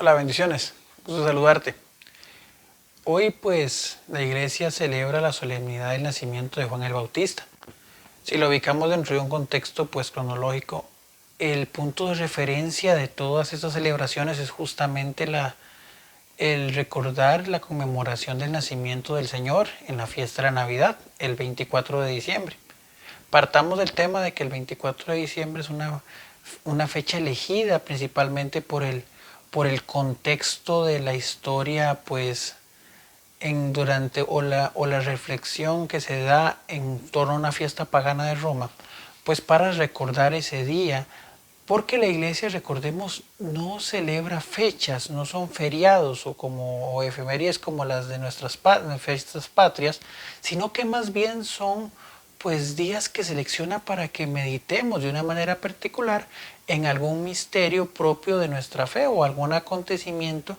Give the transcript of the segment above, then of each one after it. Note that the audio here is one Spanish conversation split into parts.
Hola, bendiciones. Gusto saludarte. Hoy pues la iglesia celebra la solemnidad del nacimiento de Juan el Bautista. Si lo ubicamos dentro de un contexto pues cronológico, el punto de referencia de todas estas celebraciones es justamente el recordar la conmemoración del nacimiento del Señor en la fiesta de la Navidad, el 24 de diciembre. Partamos del tema de que el 24 de diciembre es una fecha elegida principalmente por el contexto de la historia, pues durante o la reflexión que se da en torno a una fiesta pagana de Roma, pues para recordar ese día, porque la iglesia, recordemos, no celebra fechas, no son feriados o efemérides como las de nuestras fiestas patrias, sino que más bien son pues días que selecciona para que meditemos de una manera particular en algún misterio propio de nuestra fe o algún acontecimiento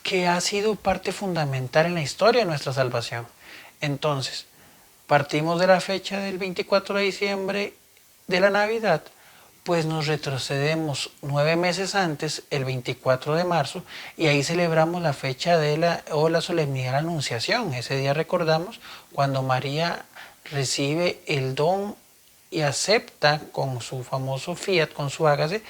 que ha sido parte fundamental en la historia de nuestra salvación. Entonces, partimos de la fecha del 24 de diciembre de la Navidad, pues nos retrocedemos 9 meses antes, el 24 de marzo, y ahí celebramos la fecha de la solemnidad de la Anunciación. Ese día recordamos cuando María recibe el don y acepta con su famoso fiat, con su hágase,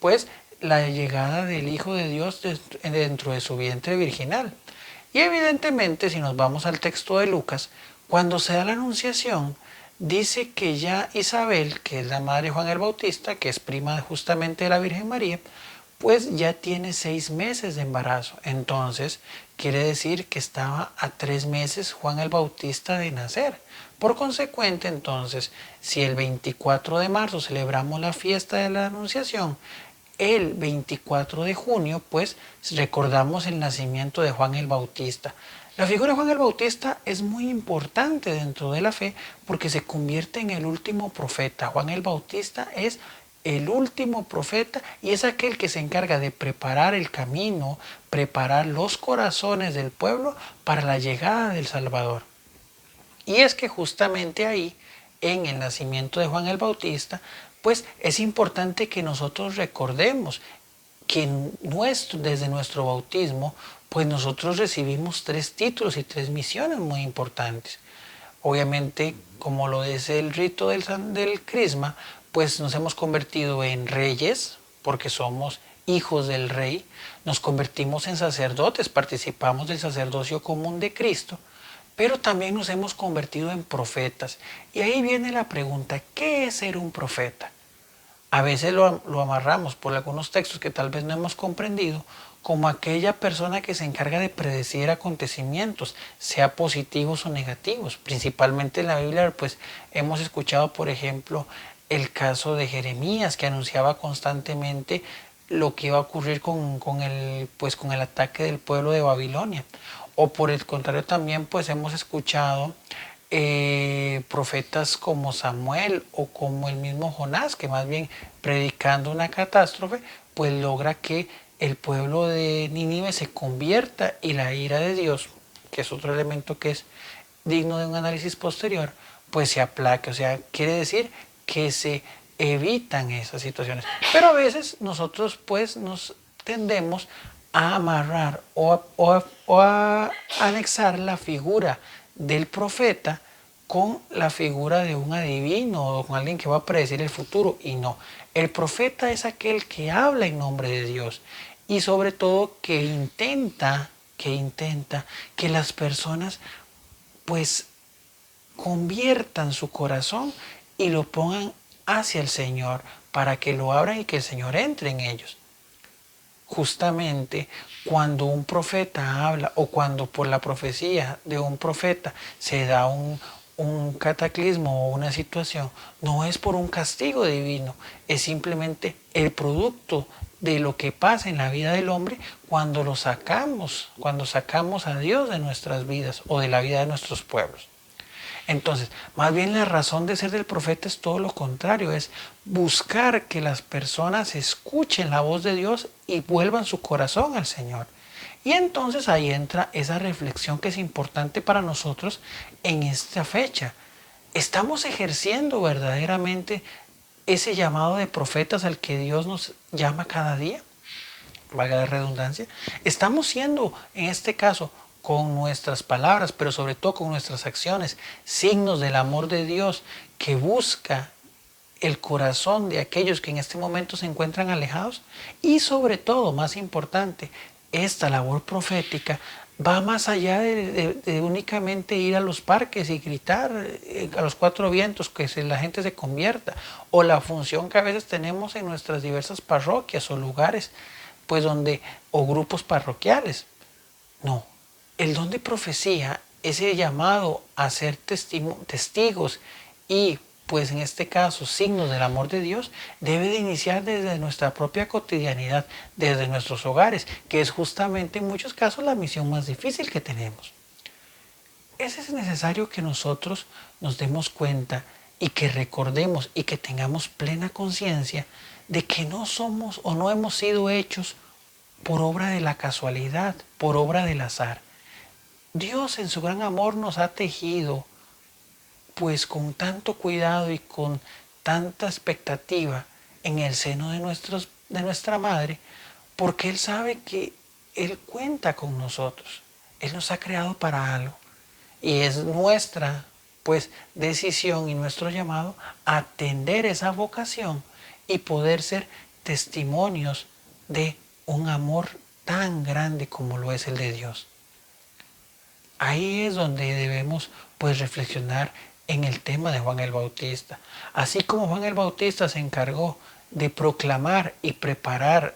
pues la llegada del Hijo de Dios dentro de su vientre virginal. Y evidentemente, si nos vamos al texto de Lucas, cuando se da la anunciación, dice que ya Isabel, que es la madre de Juan el Bautista, que es prima justamente de la Virgen María, pues ya tiene 6 meses de embarazo. Entonces, quiere decir que estaba a 3 meses Juan el Bautista de nacer. Por consecuente, entonces, si el 24 de marzo celebramos la fiesta de la Anunciación, el 24 de junio, pues recordamos el nacimiento de Juan el Bautista. La figura de Juan el Bautista es muy importante dentro de la fe porque se convierte en el último profeta. Juan el Bautista es el último profeta y es aquel que se encarga de preparar el camino, preparar los corazones del pueblo para la llegada del Salvador. Y es que justamente ahí, en el nacimiento de Juan el Bautista, pues es importante que nosotros recordemos que desde nuestro bautismo, pues nosotros recibimos 3 títulos y 3 misiones muy importantes. Obviamente, como lo es el rito del crisma, pues nos hemos convertido en reyes, porque somos hijos del rey, nos convertimos en sacerdotes, participamos del sacerdocio común de Cristo, pero también nos hemos convertido en profetas. Y ahí viene la pregunta, ¿qué es ser un profeta? A veces lo amarramos por algunos textos que tal vez no hemos comprendido, como aquella persona que se encarga de predecir acontecimientos, sea positivos o negativos. Principalmente en la Biblia, pues hemos escuchado, por ejemplo, el caso de Jeremías, que anunciaba constantemente lo que iba a ocurrir con el ataque del pueblo de Babilonia. O por el contrario también pues hemos escuchado profetas como Samuel o como el mismo Jonás, que más bien predicando una catástrofe, pues logra que el pueblo de Nínive se convierta y la ira de Dios, que es otro elemento que es digno de un análisis posterior, pues se aplaque. O sea, quiere decir que se evitan esas situaciones. Pero a veces nosotros pues nos tendemos a amarrar o a anexar la figura del profeta con la figura de un adivino o con alguien que va a predecir el futuro. Y no, el profeta es aquel que habla en nombre de Dios y sobre todo que intenta que las personas pues conviertan su corazón y lo pongan hacia el Señor para que lo abran y que el Señor entre en ellos. Justamente cuando un profeta habla o cuando por la profecía de un profeta se da un cataclismo o una situación, no es por un castigo divino, es simplemente el producto de lo que pasa en la vida del hombre cuando sacamos a Dios de nuestras vidas o de la vida de nuestros pueblos. Entonces, más bien la razón de ser del profeta es todo lo contrario, es buscar que las personas escuchen la voz de Dios y vuelvan su corazón al Señor. Y entonces ahí entra esa reflexión que es importante para nosotros en esta fecha. ¿Estamos ejerciendo verdaderamente ese llamado de profetas al que Dios nos llama cada día? valga la redundancia, estamos siendo, en este caso, con nuestras palabras, pero sobre todo con nuestras acciones, signos del amor de Dios que busca el corazón de aquellos que en este momento se encuentran alejados. Y sobre todo, más importante, esta labor profética va más allá de únicamente ir a los parques y gritar a los cuatro vientos que la gente se convierta, o la función que a veces tenemos en nuestras diversas parroquias o lugares, pues donde, o grupos parroquiales. No, el don de profecía, ese llamado a ser testigos y pues en este caso signos del amor de Dios, debe de iniciar desde nuestra propia cotidianidad, desde nuestros hogares, que es justamente en muchos casos la misión más difícil que tenemos. Es necesario que nosotros nos demos cuenta y que recordemos y que tengamos plena conciencia de que no somos o no hemos sido hechos por obra de la casualidad, por obra del azar. Dios en su gran amor nos ha tejido pues con tanto cuidado y con tanta expectativa en el seno de nuestra madre, porque Él sabe que Él cuenta con nosotros. Él nos ha creado para algo. Y es nuestra pues decisión y nuestro llamado atender esa vocación y poder ser testimonios de un amor tan grande como lo es el de Dios. Ahí es donde debemos pues reflexionar en el tema de Juan el Bautista. Así como Juan el Bautista se encargó de proclamar y preparar,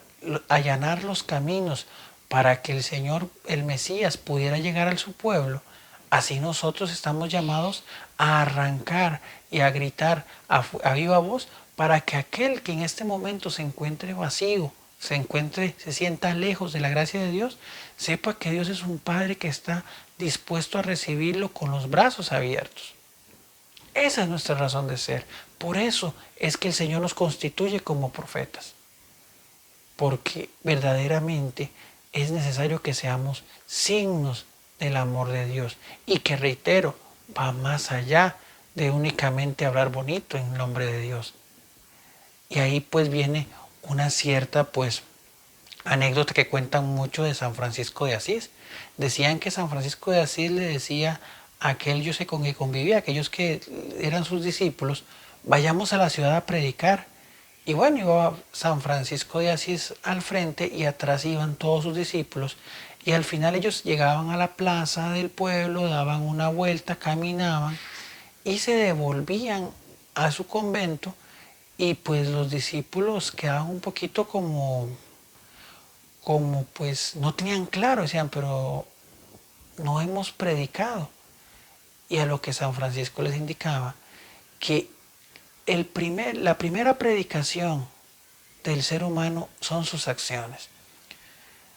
allanar los caminos para que el Señor, el Mesías, pudiera llegar a su pueblo, así nosotros estamos llamados a arrancar y a gritar a viva voz para que aquel que en este momento se encuentre vacío, se sienta lejos de la gracia de Dios, sepa que Dios es un Padre que está dispuesto a recibirlo con los brazos abiertos. Esa es nuestra razón de ser. Por eso es que el Señor nos constituye como profetas. Porque verdaderamente es necesario que seamos signos del amor de Dios. Y que, reitero, va más allá de únicamente hablar bonito en nombre de Dios. Y ahí pues viene una cierta pues anécdota que cuentan mucho de San Francisco de Asís. Decían que San Francisco de Asís le decía a aquellos con que convivía, aquellos que eran sus discípulos, vayamos a la ciudad a predicar. Y bueno, iba San Francisco de Asís al frente y atrás iban todos sus discípulos. Y al final ellos llegaban a la plaza del pueblo, daban una vuelta, caminaban y se devolvían a su convento. Y pues los discípulos quedaban un poquito como pues no tenían claro, decían, pero no hemos predicado. Y a lo que San Francisco les indicaba, que la primera predicación del ser humano son sus acciones.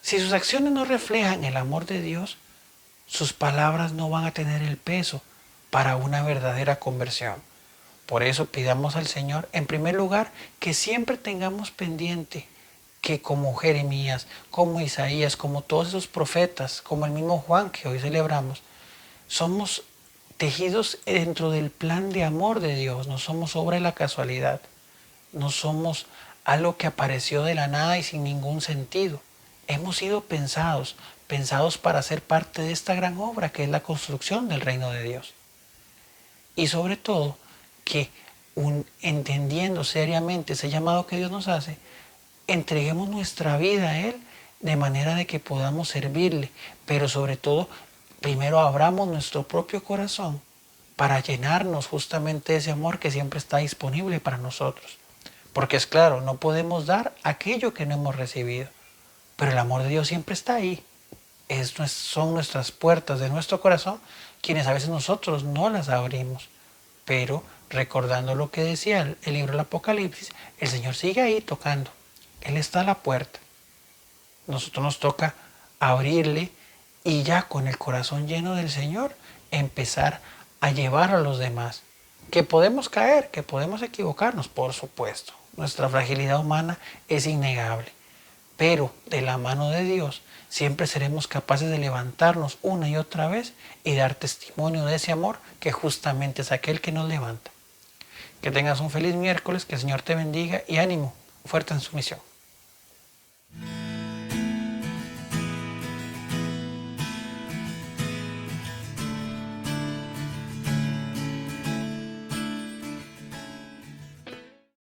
Si sus acciones no reflejan el amor de Dios, sus palabras no van a tener el peso para una verdadera conversión. Por eso pidamos al Señor, en primer lugar, que siempre tengamos pendiente que como Jeremías, como Isaías, como todos esos profetas, como el mismo Juan que hoy celebramos, somos tejidos dentro del plan de amor de Dios, no somos obra de la casualidad, no somos algo que apareció de la nada y sin ningún sentido. Hemos sido pensados para ser parte de esta gran obra que es la construcción del reino de Dios. Y sobre todo, que entendiendo seriamente ese llamado que Dios nos hace, entreguemos nuestra vida a Él de manera de que podamos servirle, pero sobre todo, primero abramos nuestro propio corazón para llenarnos justamente de ese amor que siempre está disponible para nosotros. Porque es claro, no podemos dar aquello que no hemos recibido, pero el amor de Dios siempre está ahí. Son nuestras puertas de nuestro corazón quienes a veces nosotros no las abrimos, pero recordando lo que decía el libro del Apocalipsis, el Señor sigue ahí tocando. Él está a la puerta. Nosotros nos toca abrirle y ya con el corazón lleno del Señor empezar a llevar a los demás. Que podemos caer, que podemos equivocarnos, por supuesto. Nuestra fragilidad humana es innegable. Pero de la mano de Dios siempre seremos capaces de levantarnos una y otra vez y dar testimonio de ese amor que justamente es aquel que nos levanta. Que tengas un feliz miércoles, que el Señor te bendiga y ánimo, fuerte en su misión.